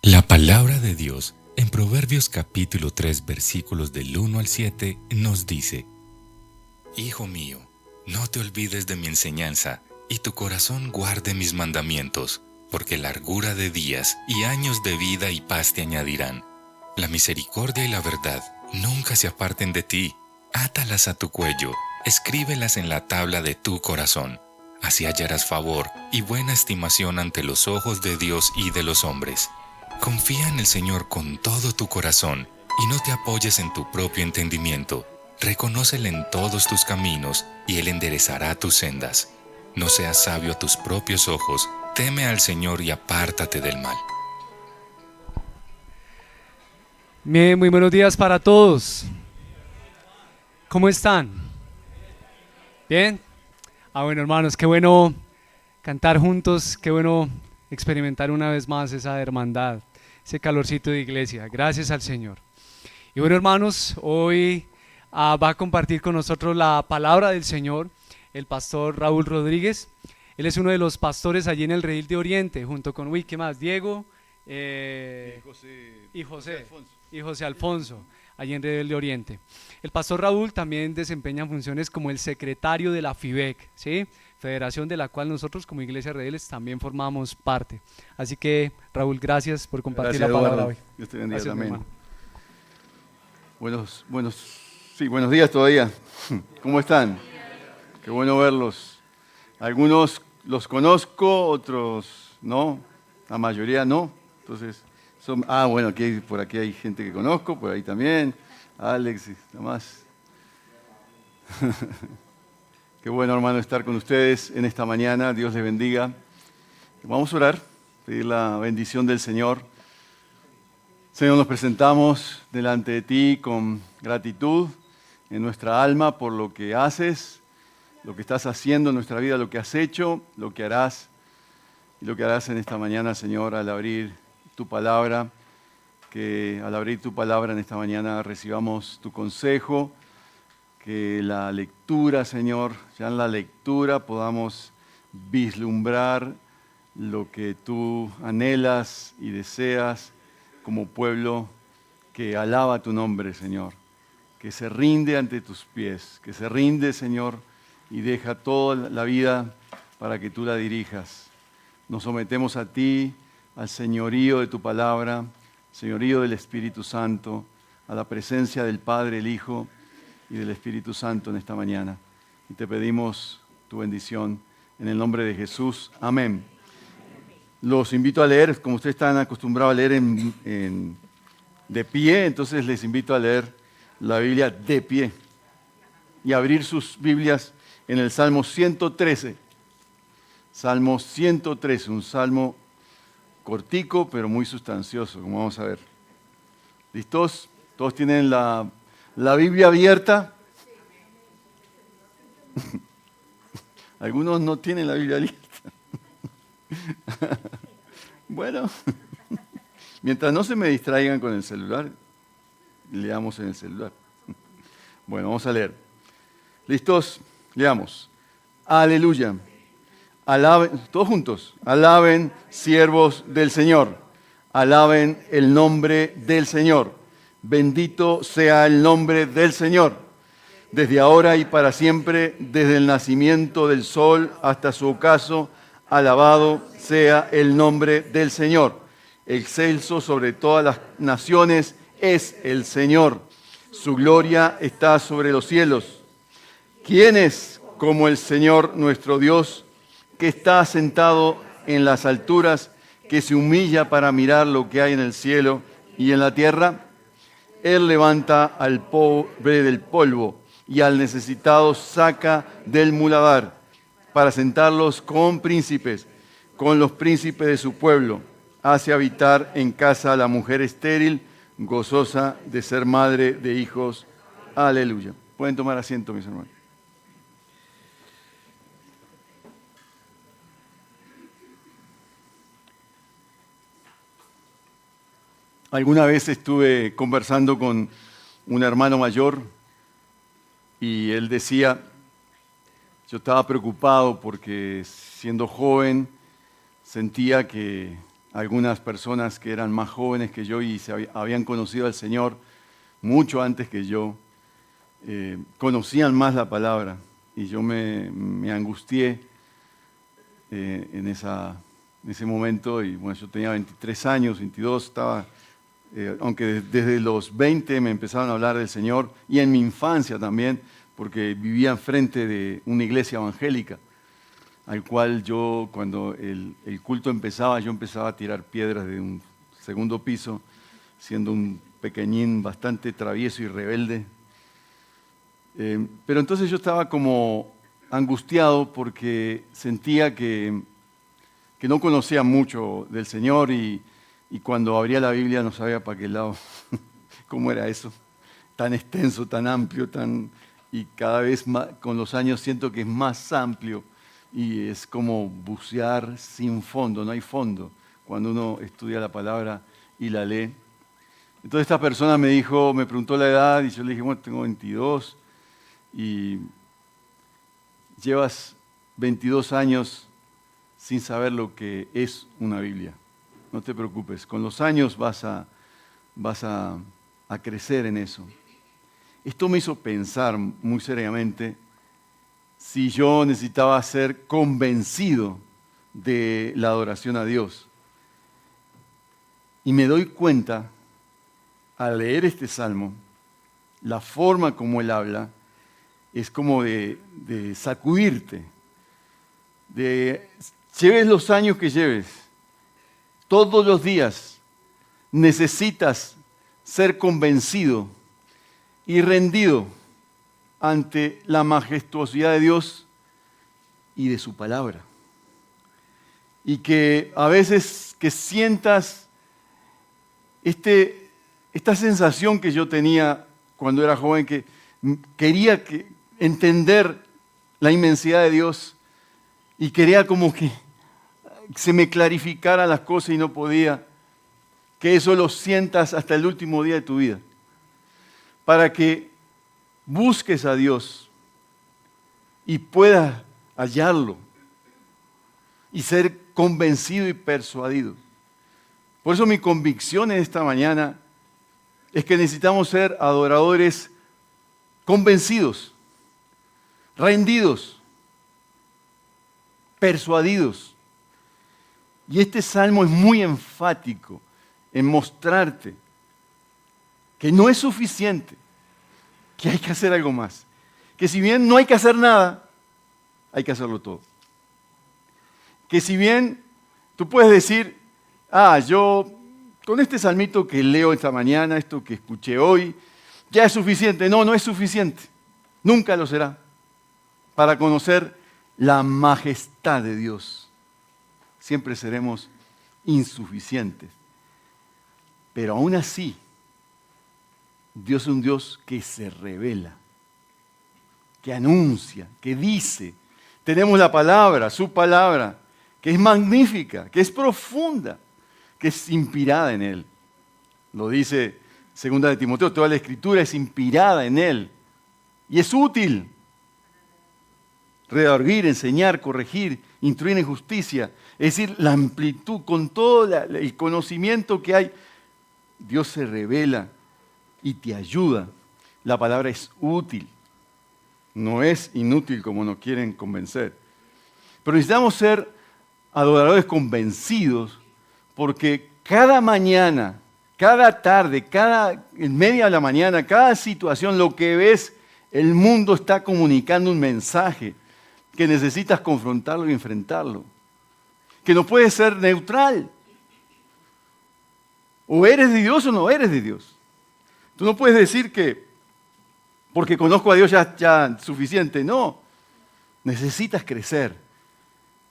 La palabra de Dios en Proverbios capítulo 3 versículos del 1 al 7 nos dice: Hijo mío, no te olvides de mi enseñanza, y tu corazón guarde mis mandamientos, porque largura de días y años de vida y paz te añadirán. La misericordia y la verdad nunca se aparten de ti. Átalas a tu cuello, escríbelas en la tabla de tu corazón. Así hallarás favor y buena estimación ante los ojos de Dios y de los hombres. Confía en el Señor con todo tu corazón y no te apoyes en tu propio entendimiento. Reconócele en todos tus caminos y Él enderezará tus sendas. No seas sabio a tus propios ojos, teme al Señor y apártate del mal. Bien, muy buenos días para todos. ¿Cómo están? ¿Bien? Bueno, hermanos, qué bueno cantar juntos, qué bueno experimentar una vez más esa hermandad, ese calorcito de iglesia. Gracias al Señor. Y bueno, hermanos, hoy va a compartir con nosotros la palabra del Señor el pastor Raúl Rodríguez. Él es uno de los pastores allí en el Redil de Oriente, junto con, ¿qué más? Diego y José Alfonso, allí en Redil de Oriente. El pastor Raúl también desempeña funciones como el secretario de la FIBEC, ¿sí? Federación de la cual nosotros como Iglesia Rediles también formamos parte. Así que, Raúl, gracias por compartir la palabra hoy. Dios te bendiga también. Buenos días todavía. ¿Cómo están? Qué bueno verlos. Algunos los conozco, otros no, la mayoría no. Entonces, bueno, por aquí hay gente que conozco, por ahí también, Alex y demás. Qué bueno, hermano, estar con ustedes en esta mañana. Dios les bendiga. Vamos a orar, pedir la bendición del Señor. Señor, nos presentamos delante de ti con gratitud en nuestra alma por lo que haces, lo que estás haciendo en nuestra vida, lo que has hecho, lo que harás y lo que harás en esta mañana, Señor, al abrir tu palabra. Que al abrir tu palabra en esta mañana recibamos tu consejo, que la lectura, Señor, ya en la lectura podamos vislumbrar lo que tú anhelas y deseas como pueblo que alaba tu nombre, Señor, que se rinde ante tus pies, que se rinde, Señor, y deja toda la vida para que tú la dirijas. Nos sometemos a ti, al señorío de tu palabra, señorío del Espíritu Santo, a la presencia del Padre, el Hijo y del Espíritu Santo en esta mañana. Y te pedimos tu bendición en el nombre de Jesús. Amén. Los invito a leer, como ustedes están acostumbrados a leer de pie, entonces les invito a leer la Biblia de pie y abrir sus Biblias en el Salmo 113. Salmo 113, un salmo cortico pero muy sustancioso, como vamos a ver. ¿Listos? ¿Todos tienen la Biblia abierta? Algunos no tienen la Biblia abierta. Bueno, mientras no se me distraigan con el celular, leamos en el celular. Bueno, vamos a leer. ¿Listos? Leamos. Aleluya. Alaben, todos juntos. Alaben, siervos del Señor. Alaben el nombre del Señor. Bendito sea el nombre del Señor. Desde ahora y para siempre, desde el nacimiento del sol hasta su ocaso, alabado sea el nombre del Señor. Excelso sobre todas las naciones es el Señor. Su gloria está sobre los cielos. ¿Quién es como el Señor nuestro Dios, que está sentado en las alturas, que se humilla para mirar lo que hay en el cielo y en la tierra? Él levanta al pobre del polvo y al necesitado saca del muladar, para sentarlos con príncipes, con los príncipes de su pueblo. Hace habitar en casa a la mujer estéril, gozosa de ser madre de hijos. Aleluya. Pueden tomar asiento, mis hermanos. Alguna vez estuve conversando con un hermano mayor y él decía, yo estaba preocupado porque siendo joven sentía que algunas personas que eran más jóvenes que yo y habían conocido al Señor mucho antes que yo, conocían más la palabra y yo me angustié en ese momento y bueno, yo tenía 23 años, 22, estaba, aunque desde los 20 me empezaron a hablar del Señor y en mi infancia también, porque vivía enfrente de una iglesia evangélica, al cual yo, cuando el culto empezaba, yo empezaba a tirar piedras de un segundo piso, siendo un pequeñín bastante travieso y rebelde. Pero entonces yo estaba como angustiado porque sentía que no conocía mucho del Señor y cuando abría la Biblia no sabía para qué lado, cómo era eso, tan extenso, tan amplio, y cada vez más, con los años siento que es más amplio y es como bucear sin fondo, no hay fondo cuando uno estudia la palabra y la lee. Entonces esta persona me preguntó la edad y yo le dije, bueno, tengo 22 y llevas 22 años sin saber lo que es una Biblia. No te preocupes, con los años vas a crecer en eso. Esto me hizo pensar muy seriamente si yo necesitaba ser convencido de la adoración a Dios. Y me doy cuenta, al leer este salmo, la forma como él habla es como de sacudirte, lleves los años que lleves, todos los días necesitas ser convencido y rendido ante la majestuosidad de Dios y de su palabra. Y que a veces que sientas esta sensación que yo tenía cuando era joven, que quería entender la inmensidad de Dios y quería como que se me clarificaran las cosas y no podía, que eso lo sientas hasta el último día de tu vida, para que busques a Dios y puedas hallarlo y ser convencido y persuadido. Por eso mi convicción en esta mañana es que necesitamos ser adoradores convencidos, rendidos, persuadidos. Y este salmo es muy enfático en mostrarte que no es suficiente, que hay que hacer algo más. Que si bien no hay que hacer nada, hay que hacerlo todo. Que si bien tú puedes decir, yo con este salmito que leo esta mañana, esto que escuché hoy, ya es suficiente. No, no es suficiente. Nunca lo será. Para conocer la majestad de Dios. Siempre seremos insuficientes. Pero aún así, Dios es un Dios que se revela, que anuncia, que dice. Tenemos la palabra, su palabra, que es magnífica, que es profunda, que es inspirada en Él. Lo dice 2 de Timoteo, toda la Escritura es inspirada en Él y es útil. Redarguir, enseñar, corregir, instruir en justicia, es decir, la amplitud, con todo el conocimiento que hay, Dios se revela y te ayuda. La palabra es útil, no es inútil como nos quieren convencer. Pero necesitamos ser adoradores convencidos porque cada mañana, cada tarde, en media de la mañana, cada situación, lo que ves, el mundo está comunicando un mensaje que necesitas confrontarlo y enfrentarlo. Que no puede ser neutral. O eres de Dios o no eres de Dios. Tú no puedes decir que porque conozco a Dios ya suficiente. No. Necesitas crecer.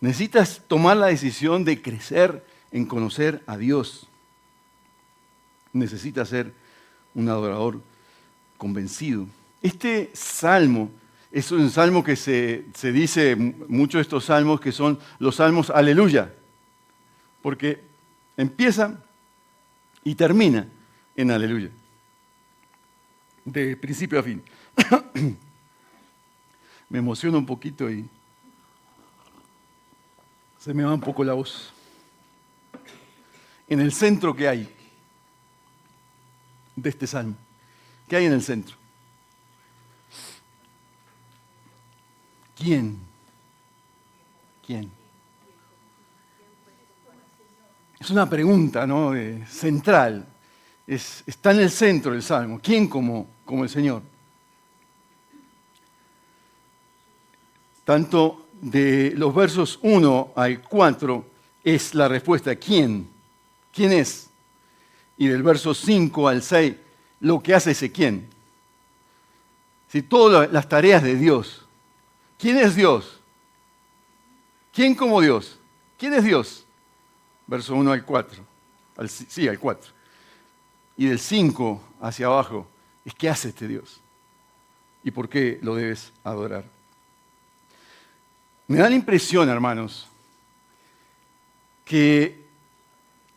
Necesitas tomar la decisión de crecer en conocer a Dios. Necesitas ser un adorador convencido. Este salmo es un salmo que se dice, muchos de estos salmos que son los salmos aleluya, porque empieza y termina en aleluya, de principio a fin. Me emociono un poquito y se me va un poco la voz. En el centro, ¿qué hay de este salmo? ¿Qué hay en el centro? ¿Quién? ¿Quién? Es una pregunta, ¿no? Central. Está en el centro del salmo. ¿Quién como el Señor? Tanto de los versos 1 al 4 es la respuesta. ¿Quién? ¿Quién es? Y del verso 5 al 6, lo que hace ese quién. Si todas las tareas de Dios. ¿Quién es Dios? ¿Quién como Dios? ¿Quién es Dios? Verso 1 al 4. Al 4. Y del 5 hacia abajo es qué hace este Dios. ¿Y por qué lo debes adorar? Me da la impresión, hermanos, que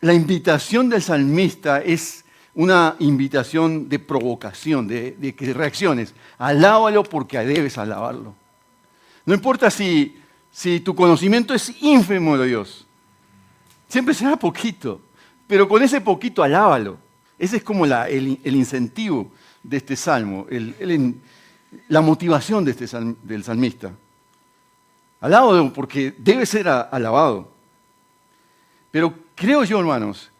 la invitación del salmista es una invitación de provocación, de que reacciones. Alábalo porque debes alabarlo. No importa si tu conocimiento es ínfimo de Dios. Siempre será poquito, pero con ese poquito alábalo. Ese es como el incentivo de este salmo, la motivación de del salmista. Alábalo porque debe ser alabado. Pero creo yo, hermanos,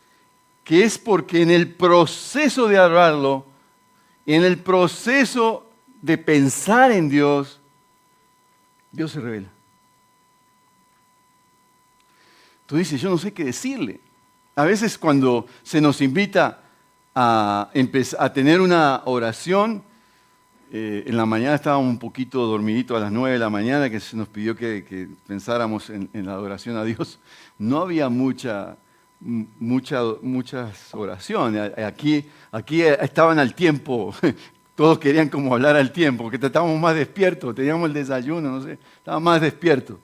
que es porque en el proceso de adorarlo, en el proceso de pensar en Dios, Dios se revela. Tú dices, yo no sé qué decirle. A veces cuando se nos invita a tener una oración, en la mañana estaba un poquito dormidito a las 9 de la mañana, que se nos pidió que pensáramos en la adoración a Dios. No había muchas oraciones. Aquí estaban al tiempo. Todos querían como hablar al tiempo, porque estábamos más despiertos, teníamos el desayuno, no sé, estábamos más despiertos.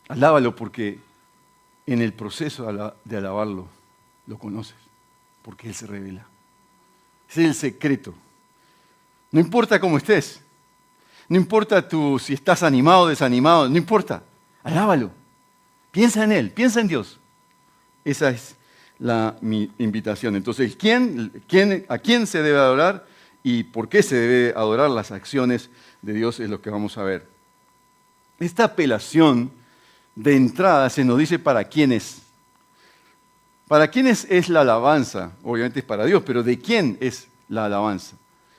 Alábalo porque en el proceso de alabarlo lo conoces, porque Él se revela. Ese es el secreto. No importa cómo estés, no importa si estás animado o desanimado, no importa, alábalo. Piensa en Él, piensa en Dios. Esa es mi invitación. Entonces, ¿a quién se debe adorar y por qué se debe adorar? Las acciones de Dios es lo que vamos a ver. Esta apelación de entrada se nos dice para quién es. ¿Para quién es la alabanza? Obviamente es para Dios, pero ¿de quién es la alabanza?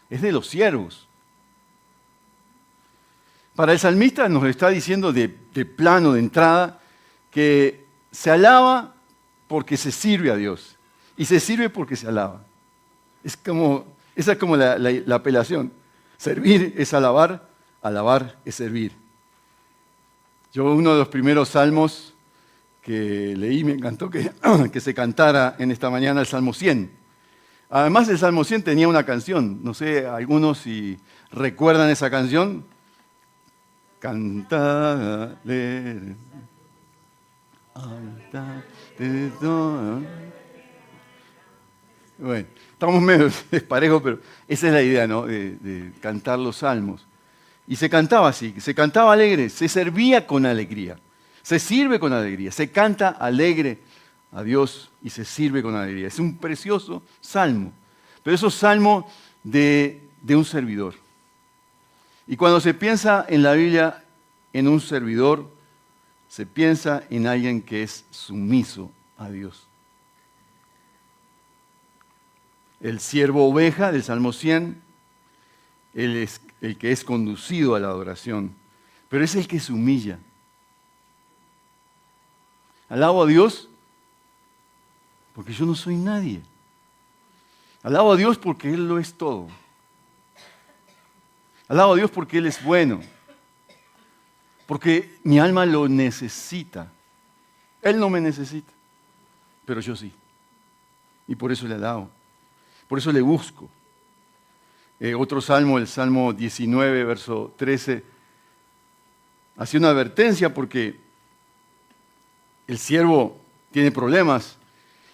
Es de los siervos. Para el salmista nos está diciendo de plano, de entrada, que se alaba porque se sirve a Dios. Y se sirve porque se alaba. Esa es como la apelación. Servir es alabar, alabar es servir. Uno de los primeros salmos que leí, me encantó que se cantara en esta mañana el Salmo 100. Además, el Salmo 100 tenía una canción. No sé, algunos si recuerdan esa canción. Cantale. Bueno, estamos medio desparejos, pero esa es la idea, ¿no? De cantar los salmos. Y se cantaba así, se cantaba alegre, se servía con alegría, se sirve con alegría, se canta alegre a Dios y se sirve con alegría. Es un precioso salmo, pero es un salmo de un servidor. Y cuando se piensa en la Biblia en un servidor, se piensa en alguien que es sumiso a Dios. El siervo oveja del Salmo 100, él es el que es conducido a la adoración, pero es el que se humilla. Alabo a Dios porque yo no soy nadie. Alabo a Dios porque Él lo es todo. Alabo a Dios porque Él es bueno. Porque mi alma lo necesita. Él no me necesita, pero yo sí. Y por eso le alabo. Por eso le busco. Otro salmo, el Salmo 19, verso 13, hace una advertencia porque el siervo tiene problemas.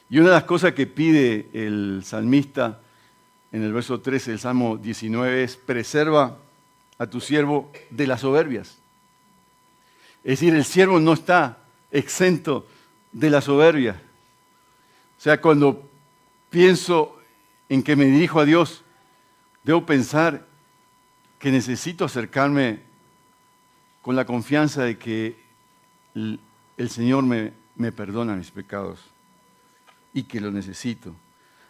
Y una de las cosas que pide el salmista en el verso 13 del Salmo 19 es: preserva a tu siervo de las soberbias. Es decir, el siervo no está exento de la soberbia. O sea, cuando pienso en que me dirijo a Dios, debo pensar que necesito acercarme con la confianza de que el Señor me perdona mis pecados y que lo necesito.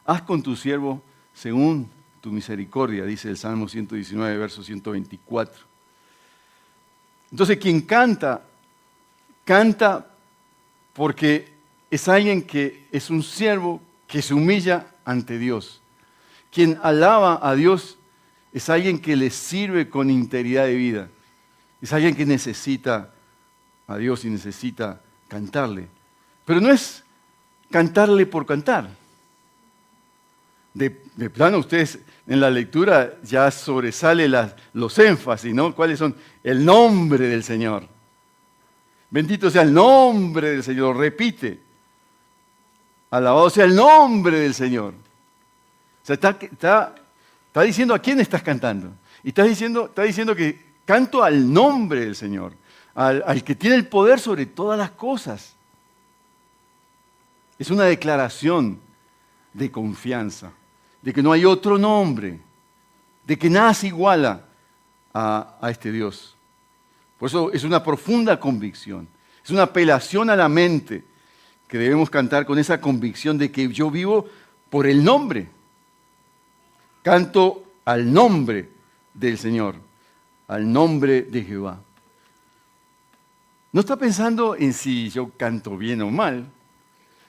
Haz con tu siervo según tu misericordia, dice el Salmo 119, verso 124. Entonces, quien canta, canta porque es alguien que es un siervo que se humilla ante Dios. Quien alaba a Dios es alguien que le sirve con integridad de vida. Es alguien que necesita a Dios y necesita cantarle. Pero no es cantarle por cantar. De plano, ustedes en la lectura ya sobresale los énfasis, ¿no? ¿Cuáles son? El nombre del Señor. Bendito sea el nombre del Señor. Repite. Alabado sea el nombre del Señor. O sea, está diciendo a quién estás cantando. Y está diciendo que canto al nombre del Señor, al que tiene el poder sobre todas las cosas. Es una declaración de confianza, de que no hay otro nombre, de que nada se iguala a este Dios. Por eso es una profunda convicción, es una apelación a la mente que debemos cantar con esa convicción de que yo vivo por el nombre. Canto al nombre del Señor, al nombre de Jehová. No está pensando en si yo canto bien o mal.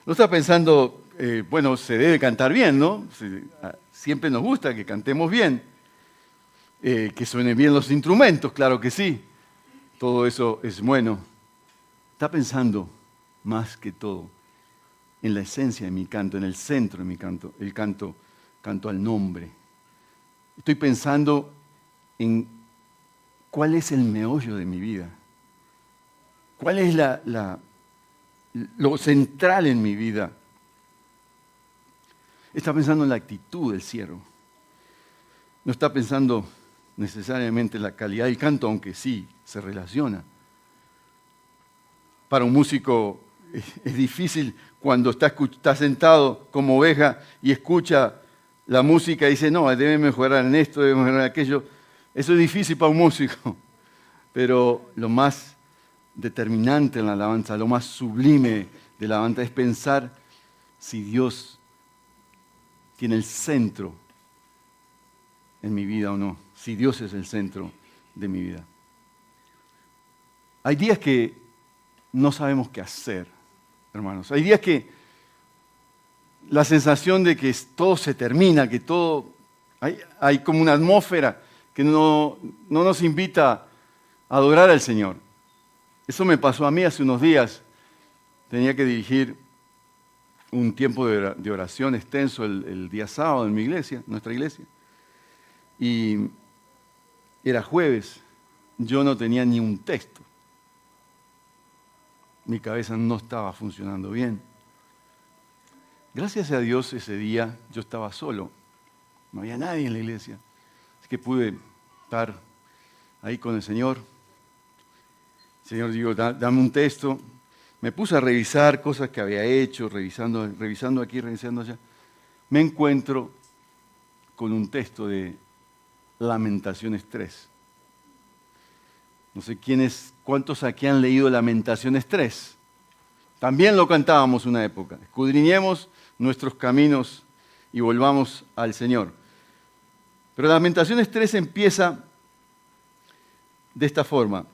No está pensando, bueno, se debe cantar bien, ¿no? Siempre nos gusta que cantemos bien, que suenen bien los instrumentos, claro que sí. Todo eso es bueno. Está pensando más que todo en la esencia de mi canto, en el centro de mi canto, canto al nombre. Estoy pensando en cuál es el meollo de mi vida, cuál es lo central en mi vida. Está pensando en la actitud del siervo. No está pensando necesariamente en la calidad del canto, aunque sí se relaciona. Para un músico es difícil cuando está sentado como oveja y escucha la música y dice, no, debe mejorar en esto, debe mejorar en aquello. Eso es difícil para un músico, pero lo más determinante en la alabanza, lo más sublime de la alabanza es pensar si Dios tiene el centro en mi vida o no, si Dios es el centro de mi vida. Hay días que no sabemos qué hacer, hermanos. Hay días que la sensación de que todo se termina, que todo... Hay como una atmósfera que no nos invita a adorar al Señor. Eso me pasó a mí hace unos días. Tenía que dirigir un tiempo de oración extenso el día sábado en mi iglesia, nuestra iglesia. Y era jueves. Yo no tenía ni un texto. Mi cabeza no estaba funcionando bien. Gracias a Dios ese día yo estaba solo. No había nadie en la iglesia. Así que pude estar ahí con el Señor. El Señor dijo, dame un texto. Me puse a revisar cosas que había hecho, revisando aquí, revisando allá. Me encuentro con un texto de Lamentaciones 3. No sé cuántos aquí han leído Lamentaciones 3. También lo cantábamos una época. Escudriñemos nuestros caminos y volvamos al Señor. Pero Lamentaciones 3 empieza de esta forma.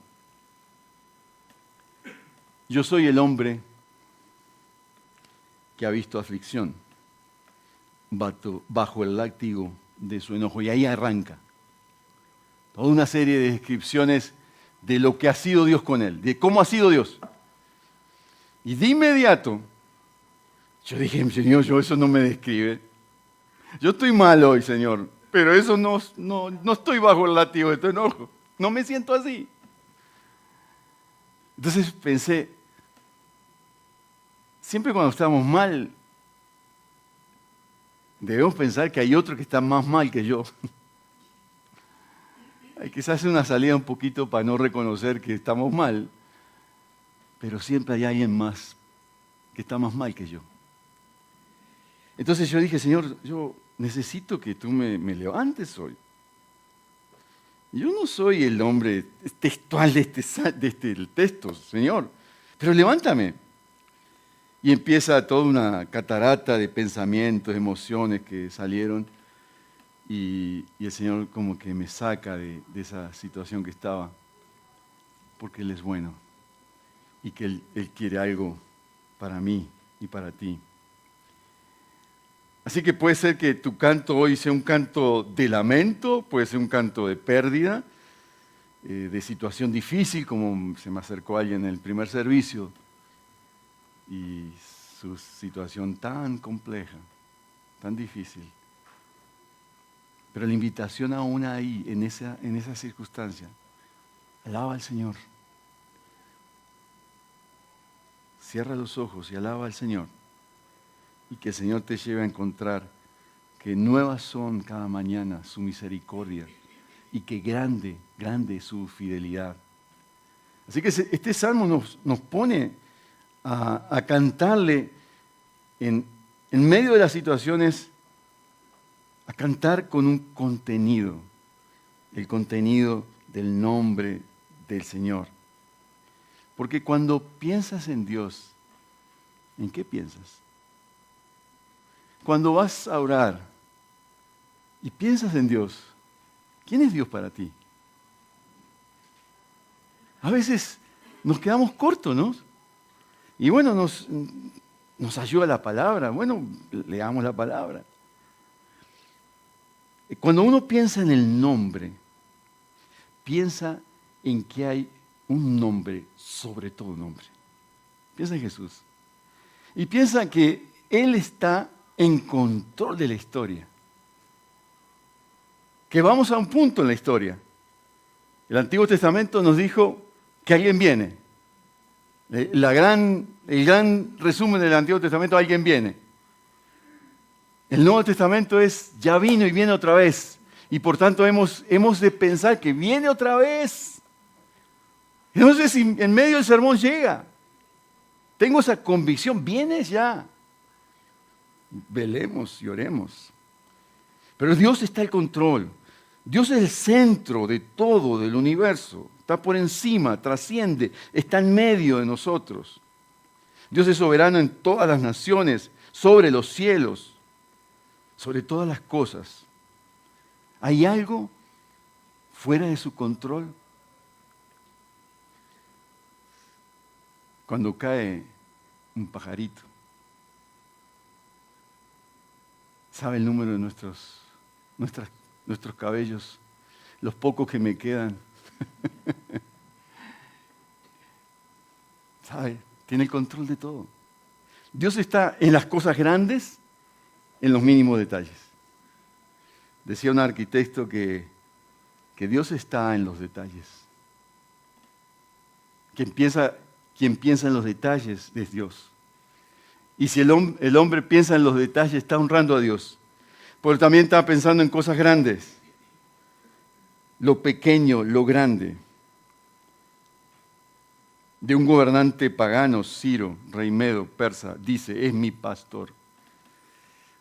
Yo soy el hombre que ha visto aflicción bajo el látigo de su enojo. Y ahí arranca toda una serie de descripciones de lo que ha sido Dios con él, de cómo ha sido Dios. Y de inmediato, yo dije, Señor, eso no me describe. Yo estoy mal hoy, Señor, pero eso no estoy bajo el látigo de tu enojo. No me siento así. Entonces pensé, siempre cuando estamos mal, debemos pensar que hay otro que está más mal que yo. Hay quizás una salida un poquito para no reconocer que estamos mal. pero siempre hay alguien más que está más mal que yo. Entonces yo dije, Señor, yo necesito que tú me levantes hoy. Yo no soy el hombre textual de este texto, Señor, pero levántame. Y empieza toda una catarata de pensamientos, emociones que salieron, y el Señor como que me saca de esa situación que estaba, porque Él es bueno y que Él quiere algo para mí y para ti. Así que puede ser que tu canto hoy sea un canto de lamento, puede ser un canto de pérdida, de situación difícil, como se me acercó alguien en el primer servicio, y su situación tan compleja, tan difícil. Pero la invitación aún ahí, en esa circunstancia, alaba al Señor. Cierra los ojos y alaba al Señor. Y que el Señor te lleve a encontrar que nuevas son cada mañana su misericordia y que grande, grande es su fidelidad. Así que este salmo nos pone a cantarle en medio de las situaciones, a cantar con un contenido, el contenido del nombre del Señor. Porque cuando piensas en Dios, ¿en qué piensas? Cuando vas a orar y piensas en Dios, ¿quién es Dios para ti? A veces nos quedamos cortos, ¿no? Y bueno, nos ayuda la palabra. Bueno, leamos la palabra. Cuando uno piensa en el nombre, piensa en que hay un nombre sobre todo nombre. Piensa en Jesús. Y piensa que Él está en control de la historia. Que vamos a un punto en la historia. El Antiguo Testamento nos dijo que alguien viene. El gran resumen del Antiguo Testamento, alguien viene. El Nuevo Testamento es, ya vino y viene otra vez. Y por tanto hemos de pensar que viene otra vez. No sé si en medio del sermón llega. Tengo esa convicción, vienes ya. Velemos y oremos. Pero Dios está al control. Dios es el centro de todo, del universo. Está por encima, trasciende, está en medio de nosotros. Dios es soberano en todas las naciones, sobre los cielos, sobre todas las cosas. ¿Hay algo fuera de su control? Cuando cae un pajarito, sabe el número de nuestros cabellos, los pocos que me quedan. ¿Sabe? Tiene el control de todo. Dios está en las cosas grandes, en los mínimos detalles. Decía un arquitecto que Dios está en los detalles. Quien piensa en los detalles es Dios. Y si el hombre piensa en los detalles, está honrando a Dios. Pero también está pensando en cosas grandes. Lo pequeño, lo grande. De un gobernante pagano, Ciro, rey medo, persa, dice, es mi pastor.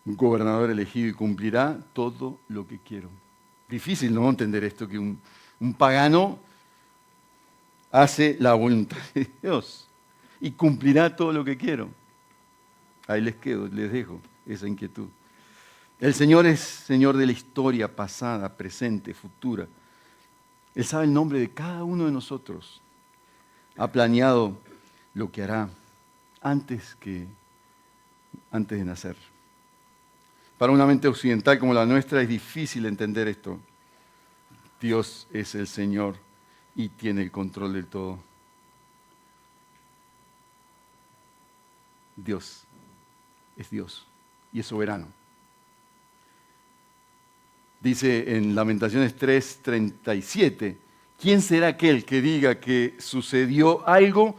Un gobernador elegido y cumplirá todo lo que quiero. Difícil no entender esto, que un pagano hace la voluntad de Dios y cumplirá todo lo que quiero. Ahí les dejo esa inquietud. El Señor es Señor de la historia pasada, presente, futura. Él sabe el nombre de cada uno de nosotros. Ha planeado lo que hará antes de nacer. Para una mente occidental como la nuestra es difícil entender esto. Dios es el Señor y tiene el control del todo. Dios es Dios y es soberano. Dice en Lamentaciones 3:37, ¿quién será aquel que diga que sucedió algo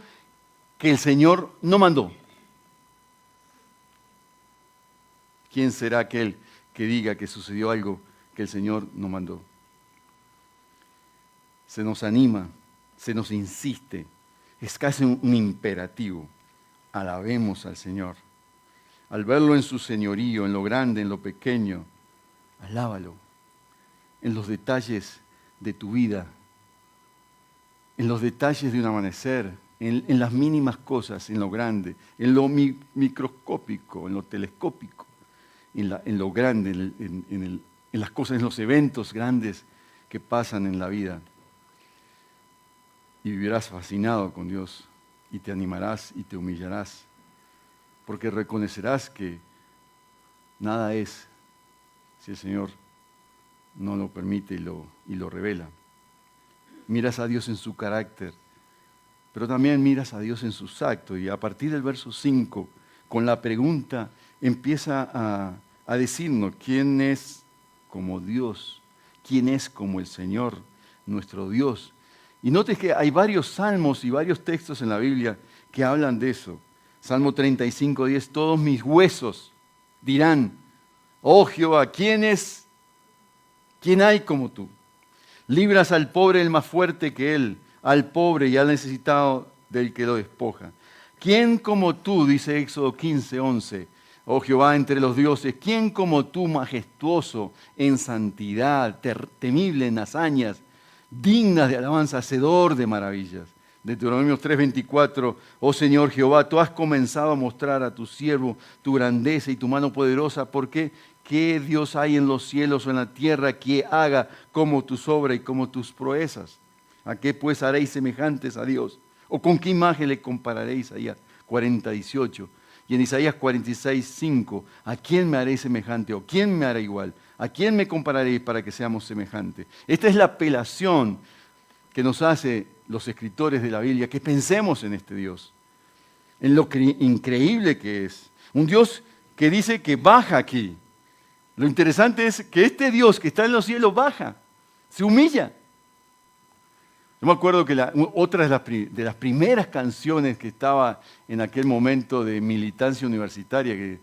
que el Señor no mandó? ¿Quién será aquel que diga que sucedió algo que el Señor no mandó? Se nos anima, se nos insiste. Es casi un imperativo. Alabemos al Señor. Al verlo en su señorío, en lo grande, en lo pequeño, alábalo. En los detalles de tu vida, en los detalles de un amanecer, en las mínimas cosas, en lo grande, en lo microscópico, en lo telescópico, en lo grande, en las cosas, en los eventos grandes que pasan en la vida. Y vivirás fascinado con Dios y te animarás y te humillarás, porque reconocerás que nada es si el Señor no lo permite y lo revela. Miras a Dios en su carácter, pero también miras a Dios en sus actos. Y a partir del verso 5, con la pregunta, empieza a decirnos quién es como Dios, quién es como el Señor, nuestro Dios. Y notes que hay varios salmos y varios textos en la Biblia que hablan de eso. Salmo 35:10, todos mis huesos dirán, oh Jehová, ¿quién hay como tú? Libras al pobre el más fuerte que él, al pobre y al necesitado del que lo despoja. ¿Quién como tú, dice Éxodo 15:11, oh Jehová entre los dioses, quién como tú, majestuoso en santidad, temible en hazañas, dignas de alabanza, hacedor de maravillas? Deuteronomio 3:24, oh Señor Jehová, tú has comenzado a mostrar a tu siervo tu grandeza y tu mano poderosa, porque ¿qué Dios hay en los cielos o en la tierra que haga como tus obras y como tus proezas? ¿A qué pues haréis semejantes a Dios? ¿O con qué imagen le compararéis? Isaías 40:18. Y en Isaías 46:5, ¿a quién me haré semejante o quién me hará igual? ¿A quién me compararéis para que seamos semejantes? Esta es la apelación que nos hace los escritores de la Biblia, que pensemos en este Dios, en lo increíble que es. Un Dios que dice que baja aquí. Lo interesante es que este Dios que está en los cielos baja, se humilla. Yo me acuerdo que otra de las primeras canciones que estaba en aquel momento de militancia universitaria, que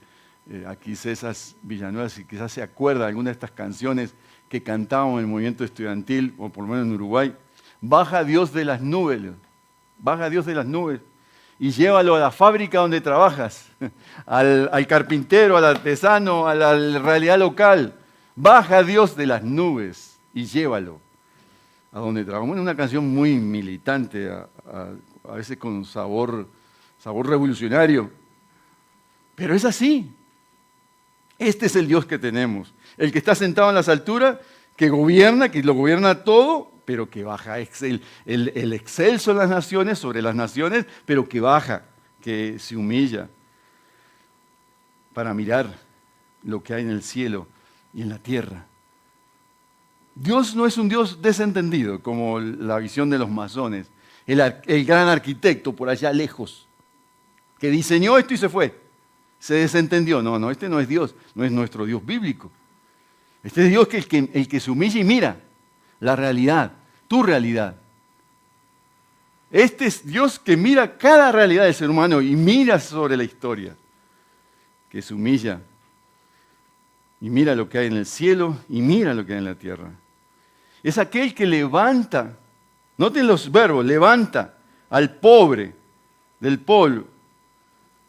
aquí César Villanueva, si quizás se acuerda de alguna de estas canciones que cantábamos en el movimiento estudiantil, o por lo menos en Uruguay, baja Dios de las nubes, baja Dios de las nubes y llévalo a la fábrica donde trabajas, al carpintero, al artesano, a la realidad local. Baja Dios de las nubes y llévalo a donde trabajamos. Es una canción muy militante, a veces con sabor revolucionario. Pero es así. Este es el Dios que tenemos. El que está sentado en las alturas, que lo gobierna todo, pero que baja, el excelso en las naciones, sobre las naciones, pero que baja, que se humilla para mirar lo que hay en el cielo y en la tierra. Dios no es un Dios desentendido, como la visión de los masones, el gran arquitecto por allá lejos, que diseñó esto y se fue, se desentendió. No, este no es Dios, no es nuestro Dios bíblico. Este es Dios el que se humilla y mira la realidad, tu realidad. Este es Dios que mira cada realidad del ser humano y mira sobre la historia, que se humilla y mira lo que hay en el cielo y mira lo que hay en la tierra. Es aquel que levanta, noten los verbos, levanta al pobre del polvo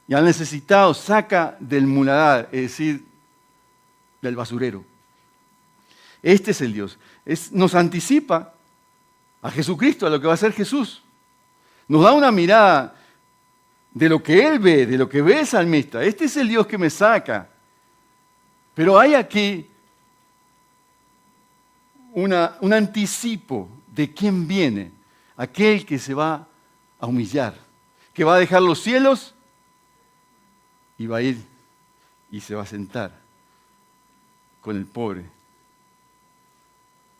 y al necesitado saca del muladar, es decir, del basurero. Este es el Dios. Nos anticipa a Jesucristo, a lo que va a ser Jesús. Nos da una mirada de lo que Él ve, de lo que ve el salmista. Este es el Dios que me saca. Pero hay aquí un anticipo de quién viene. Aquel que se va a humillar, que va a dejar los cielos y va a ir y se va a sentar con el pobre,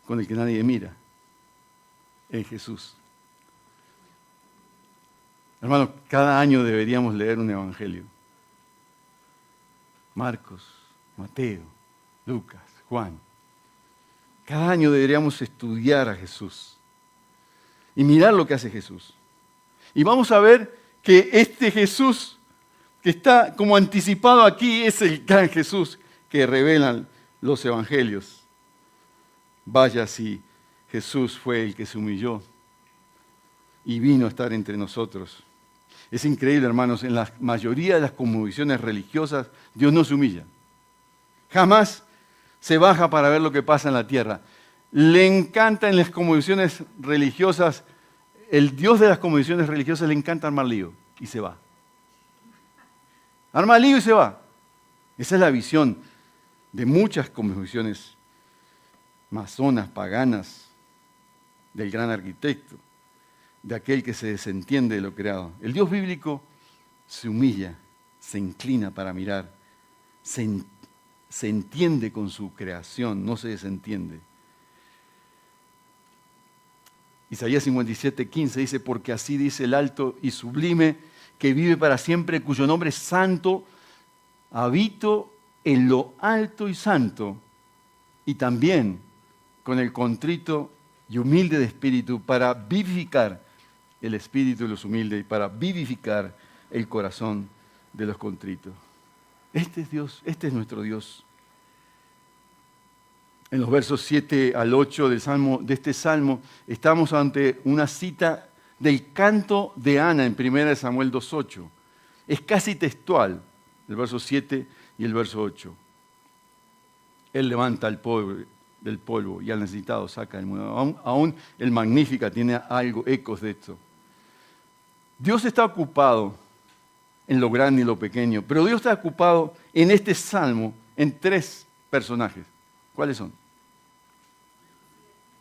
con el que nadie mira, en Jesús. Hermano, cada año deberíamos leer un evangelio. Marcos, Mateo, Lucas, Juan. Cada año deberíamos estudiar a Jesús y mirar lo que hace Jesús. Y vamos a ver que este Jesús que está como anticipado aquí es el gran Jesús que revelan los evangelios. Vaya si Jesús fue el que se humilló y vino a estar entre nosotros. Es increíble, hermanos, en la mayoría de las cosmovisiones religiosas, Dios no se humilla. Jamás se baja para ver lo que pasa en la tierra. Le encanta en las cosmovisiones religiosas, el Dios de las cosmovisiones religiosas le encanta armar lío y se va. Arma lío y se va. Esa es la visión de muchas cosmovisiones masonas, paganas, del gran arquitecto, de aquel que se desentiende de lo creado. El Dios bíblico se humilla, se inclina para mirar, se entiende con su creación, no se desentiende. Isaías 57:15 dice, porque así dice el alto y sublime, que vive para siempre, cuyo nombre es santo, habito en lo alto y santo, y también con el contrito y humilde de espíritu, para vivificar el espíritu de los humildes y para vivificar el corazón de los contritos. Este es Dios, este es nuestro Dios. En los versos 7 al 8 de este salmo, estamos ante una cita del canto de Ana en 1 Samuel 2:8. Es casi textual, el verso 7 y el verso 8. Él levanta al pobre del polvo y al necesitado saca del mundo. Aún el Magnífica tiene algo, ecos de esto. Dios está ocupado en lo grande y lo pequeño, pero Dios está ocupado en este salmo en 3 personajes. ¿Cuáles son?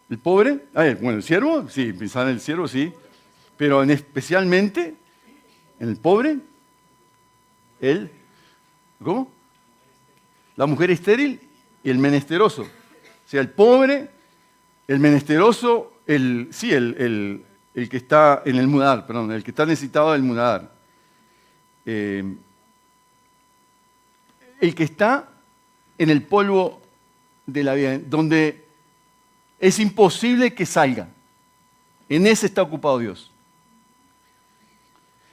¿El pobre? Bueno, el siervo, sí, pensar en el siervo, sí. Pero especialmente en el pobre, ¿cómo? La mujer estéril y el menesteroso. O sea, el pobre, el menesteroso, el que está en el mudar, perdón, el que está necesitado del mudar. El que está en el polvo de la vida, donde es imposible que salga. En ese está ocupado Dios.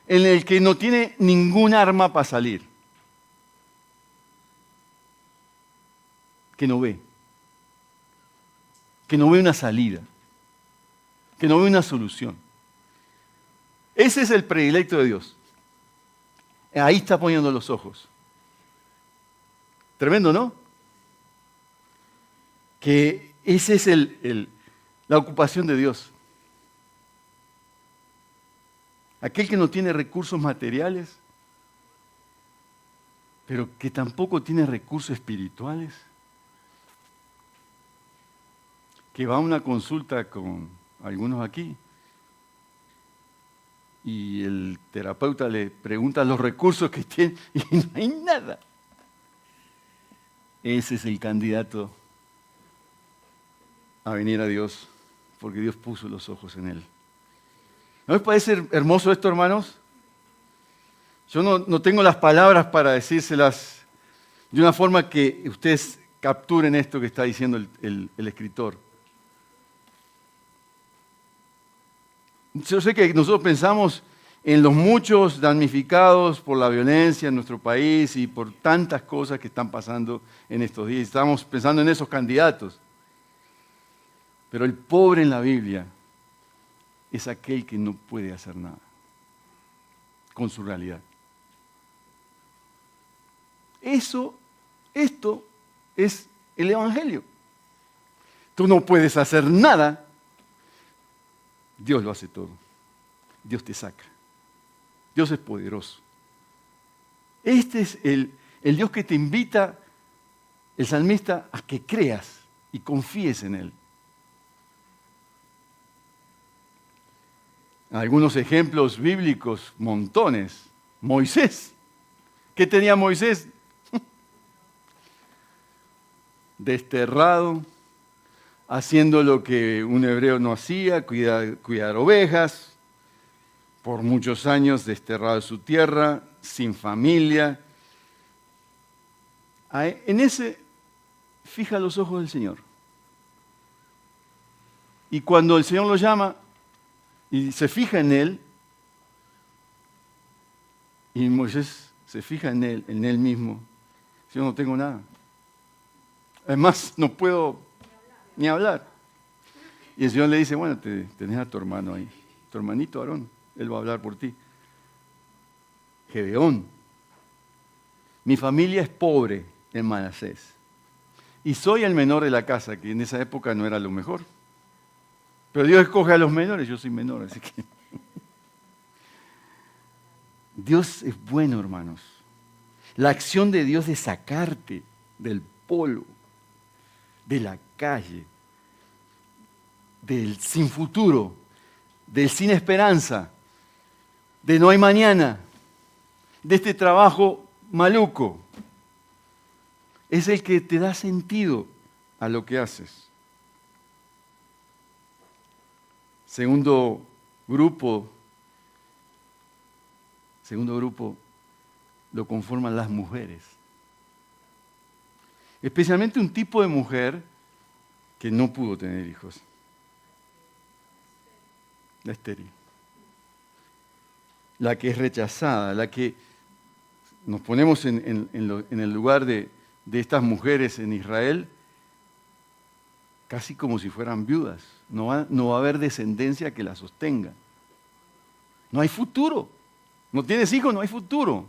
En el que no tiene ningún arma para salir. Que no ve. Que no ve una salida. Que no ve una solución. Ese es el predilecto de Dios. Ahí está poniendo los ojos. Tremendo, ¿no? Que esa es la ocupación de Dios. Aquel que no tiene recursos materiales, pero que tampoco tiene recursos espirituales, que va a una consulta con algunos aquí y el terapeuta le pregunta los recursos que tiene y no hay nada. Ese es el candidato a venir a Dios, porque Dios puso los ojos en él. ¿No les parece hermoso esto, hermanos? Yo no tengo las palabras para decírselas de una forma que ustedes capturen esto que está diciendo el escritor. Yo sé que nosotros pensamos en los muchos damnificados por la violencia en nuestro país y por tantas cosas que están pasando en estos días. Estamos pensando en esos candidatos. Pero el pobre en la Biblia es aquel que no puede hacer nada con su realidad. Esto es el Evangelio. Tú no puedes hacer nada, Dios lo hace todo. Dios te saca. Dios es poderoso. Este es el Dios que te invita, el salmista, a que creas y confíes en Él. Algunos ejemplos bíblicos, montones. Moisés. ¿Qué tenía Moisés? Desterrado, haciendo lo que un hebreo no hacía, cuidar ovejas, por muchos años desterrado de su tierra, sin familia. En ese, fija los ojos del Señor. Y cuando el Señor lo llama y se fija en él, y Moisés se fija en él mismo, yo no tengo nada. Además, no puedo ni hablar. Y el Señor le dice, bueno, tenés a tu hermano ahí. tu hermanito Aarón, él va a hablar por ti. Gedeón. Mi familia es pobre en Manasés. Y soy el menor de la casa, que en esa época no era lo mejor. Pero Dios escoge a los menores, yo soy menor, así que... Dios es bueno, hermanos. La acción de Dios de sacarte del polvo, de la calle, del sin futuro, del sin esperanza, de no hay mañana, de este trabajo maluco. Es el que te da sentido a lo que haces. Segundo grupo lo conforman las mujeres. Especialmente un tipo de mujer que no pudo tener hijos. La estéril. La que es rechazada, la que nos ponemos en el lugar de estas mujeres en Israel, casi como si fueran viudas. No va a haber descendencia que la sostenga. No hay futuro. No tienes hijos, no hay futuro.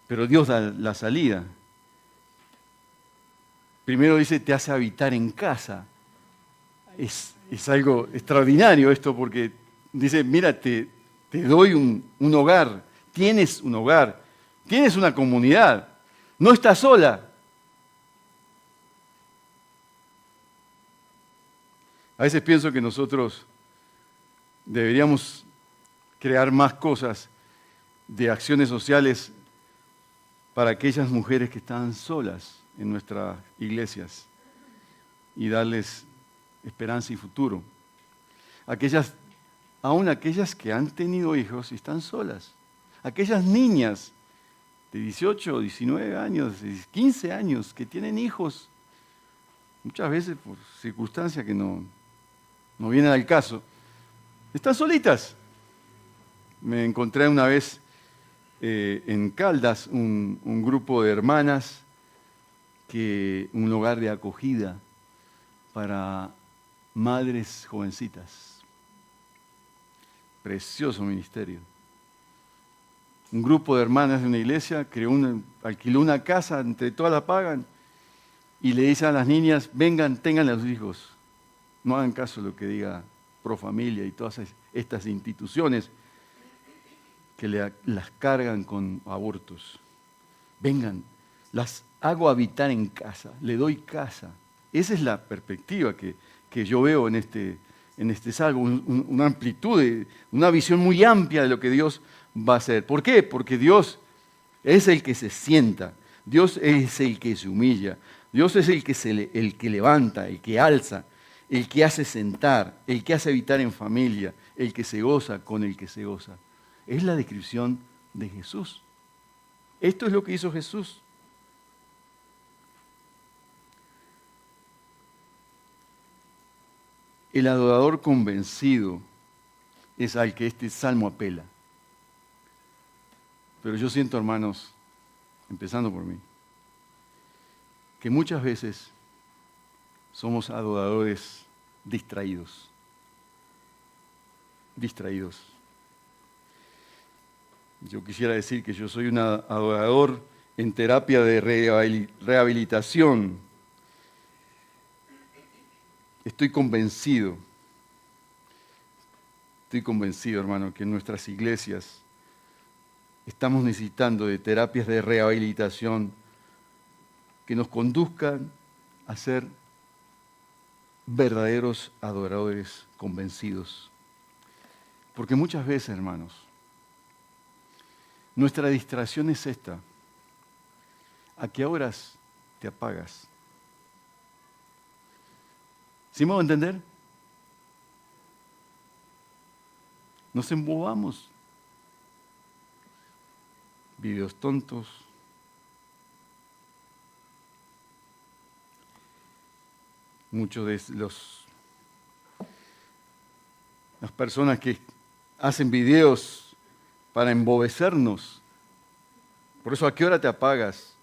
Pero Dios da la salida. Primero dice, te hace habitar en casa. Es algo extraordinario esto porque dice, mira, te doy un hogar. Tienes un hogar. Tienes una comunidad. No estás sola. A veces pienso que nosotros deberíamos crear más cosas de acciones sociales para aquellas mujeres que están solas en nuestras iglesias y darles esperanza y futuro. Aún aquellas que han tenido hijos y están solas. Aquellas niñas de 18, 19 años, de 15 años que tienen hijos, muchas veces por circunstancias que no vienen al caso, están solitas. Me encontré una vez en Caldas un grupo de hermanas, un hogar de acogida para madres jovencitas. Precioso ministerio. Un grupo de hermanas de una iglesia alquiló una casa, entre todas la pagan, y le dicen a las niñas, vengan, tengan a sus hijos. No hagan caso de lo que diga Profamilia y todas estas instituciones que las cargan con abortos. Vengan, las hago habitar en casa, le doy casa. Esa es la perspectiva que yo veo en este salmo, una amplitud, una visión muy amplia de lo que Dios va a hacer. ¿Por qué? Porque Dios es el que se sienta, Dios es el que se humilla, Dios es el que levanta, el que alza, el que hace sentar, el que hace habitar en familia, el que se goza con el que se goza. Es la descripción de Jesús. Esto es lo que hizo Jesús. El adorador convencido es al que este salmo apela. Pero yo siento, hermanos, empezando por mí, que muchas veces somos adoradores distraídos. Yo quisiera decir que yo soy un adorador en terapia de rehabilitación. Estoy convencido, hermano, que en nuestras iglesias estamos necesitando de terapias de rehabilitación que nos conduzcan a ser verdaderos adoradores convencidos. Porque muchas veces, hermanos, nuestra distracción es esta. ¿A qué horas te apagas? ¿Sí me voy a entender? Nos embobamos. Videos tontos. Muchos de las personas que hacen videos para embobecernos. Por eso, ¿a qué hora te apagas?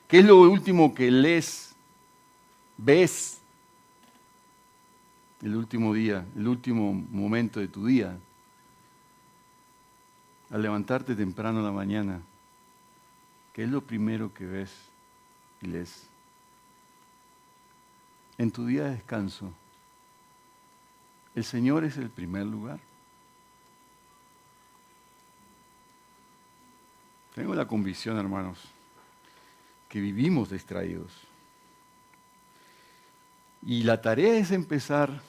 ¿Qué es lo último que lees, ves? el último día, el último momento de tu día, al levantarte temprano en la mañana, ¿qué es lo primero que ves y lees? En tu día de descanso, ¿el Señor es el primer lugar? Tengo la convicción, hermanos, que vivimos distraídos. Y la tarea es empezar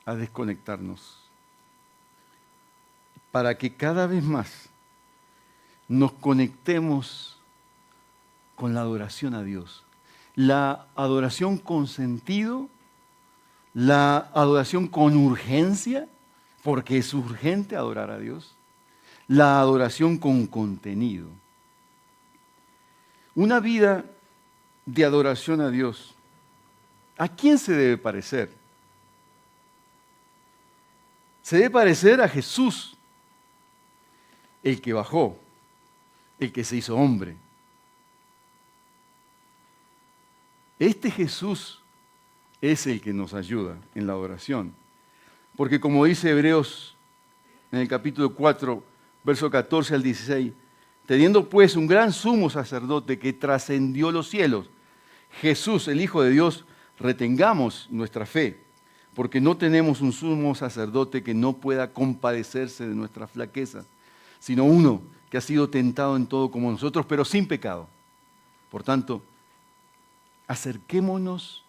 a desconectarnos para que cada vez más nos conectemos con la adoración a Dios. La adoración con sentido, la adoración con urgencia, porque es urgente adorar a Dios. La adoración con contenido. Una vida de adoración a Dios, ¿a quién se debe parecer? Se debe parecer a Jesús, el que bajó, el que se hizo hombre. Este Jesús es el que nos ayuda en la adoración. Porque como dice Hebreos en el capítulo 4, verso 14 al 16, teniendo pues un gran sumo sacerdote que trascendió los cielos, Jesús, el Hijo de Dios, retengamos nuestra fe, porque no tenemos un sumo sacerdote que no pueda compadecerse de nuestra flaqueza, sino uno que ha sido tentado en todo como nosotros, pero sin pecado. Por tanto, acerquémonos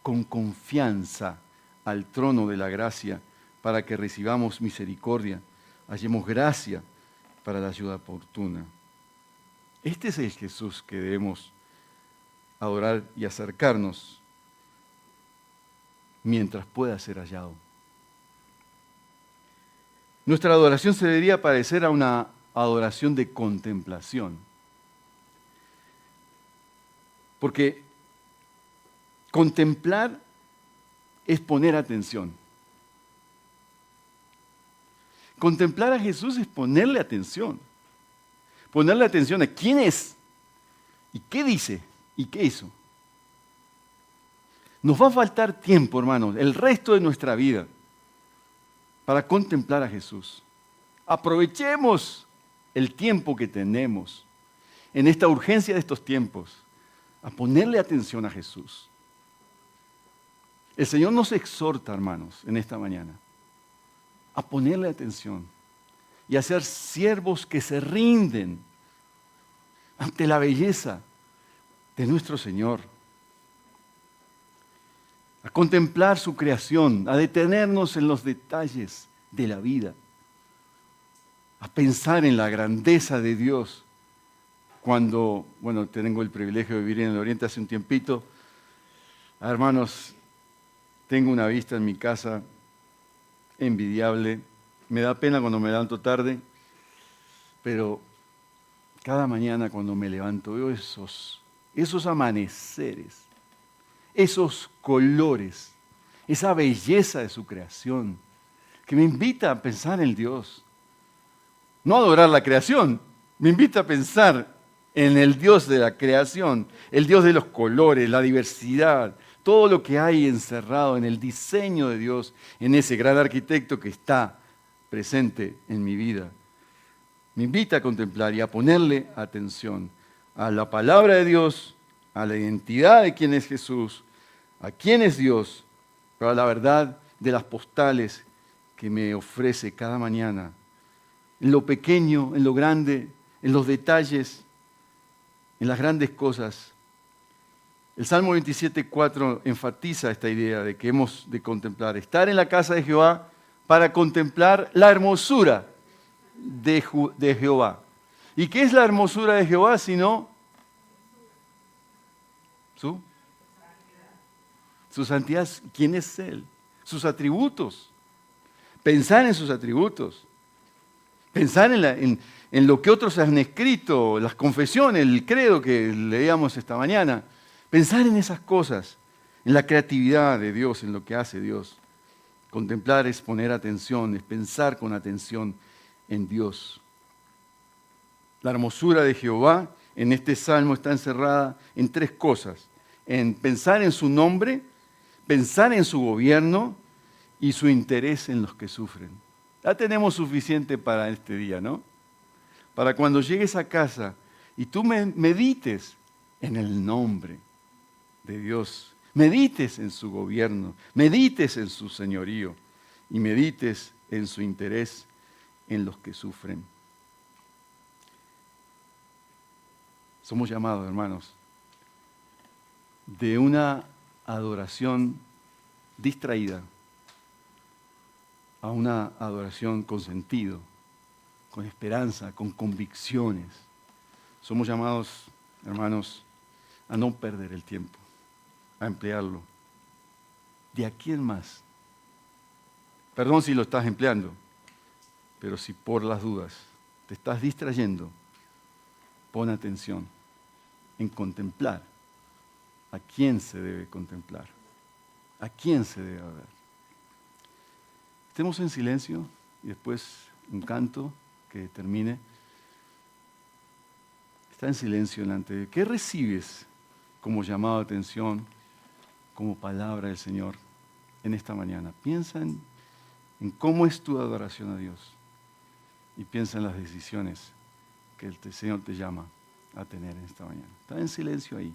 con confianza al trono de la gracia para que recibamos misericordia, hallemos gracia para la ayuda oportuna. Este es el Jesús que debemos adorar y acercarnos mientras pueda ser hallado. Nuestra adoración se debería parecer a una adoración de contemplación. Porque contemplar es poner atención. Contemplar a Jesús es ponerle atención. Ponerle atención a quién es, y qué dice, y qué hizo. Nos va a faltar tiempo, hermanos, el resto de nuestra vida para contemplar a Jesús. Aprovechemos el tiempo que tenemos en esta urgencia de estos tiempos a ponerle atención a Jesús. El Señor nos exhorta, hermanos, en esta mañana a ponerle atención y a ser siervos que se rinden ante la belleza de nuestro Señor. A contemplar su creación, a detenernos en los detalles de la vida, a pensar en la grandeza de Dios. Cuando, tengo el privilegio de vivir en el Oriente hace un tiempito, hermanos, tengo una vista en mi casa envidiable. Me da pena cuando me levanto tarde, pero cada mañana cuando me levanto veo esos amaneceres, esos colores, esa belleza de su creación, que me invita a pensar en Dios. No a adorar la creación, me invita a pensar en el Dios de la creación, el Dios de los colores, la diversidad, todo lo que hay encerrado en el diseño de Dios, en ese gran arquitecto que está presente en mi vida. Me invita a contemplar y a ponerle atención a la palabra de Dios, a la identidad de quién es Jesús, a quién es Dios, pero a la verdad de las postales que me ofrece cada mañana, en lo pequeño, en lo grande, en los detalles, en las grandes cosas. El Salmo 27:4 enfatiza esta idea de que hemos de contemplar, estar en la casa de Jehová para contemplar la hermosura de Jehová. ¿Y qué es la hermosura de Jehová sino su santidad? ¿Quién es Él? Sus atributos. Pensar en sus atributos. Pensar en lo que otros han escrito, las confesiones, el credo que leíamos esta mañana. Pensar en esas cosas, en la creatividad de Dios, en lo que hace Dios. Contemplar es poner atención, es pensar con atención en Dios. La hermosura de Jehová en este salmo está encerrada en tres cosas: en pensar en su nombre, pensar en su gobierno y su interés en los que sufren. Ya tenemos suficiente para este día, ¿no? Para cuando llegues a casa y tú medites en el nombre de Dios, medites en su gobierno, medites en su señorío y medites en su interés en los que sufren. Somos llamados, hermanos, de una adoración distraída a una adoración con sentido, con esperanza, con convicciones. Somos llamados, hermanos, a no perder el tiempo, a emplearlo. ¿De aquí en más? Perdón si lo estás empleando, pero si por las dudas te estás distrayendo, pon atención en contemplar a quién se debe contemplar, a quién se debe ver. Estemos en silencio y después un canto que termine. Está en silencio delante de Dios. ¿Qué recibes como llamado de atención, como palabra del Señor en esta mañana? Piensa en cómo es tu adoración a Dios y piensa en las decisiones que el Señor te llama a tener en esta mañana. Está en silencio ahí.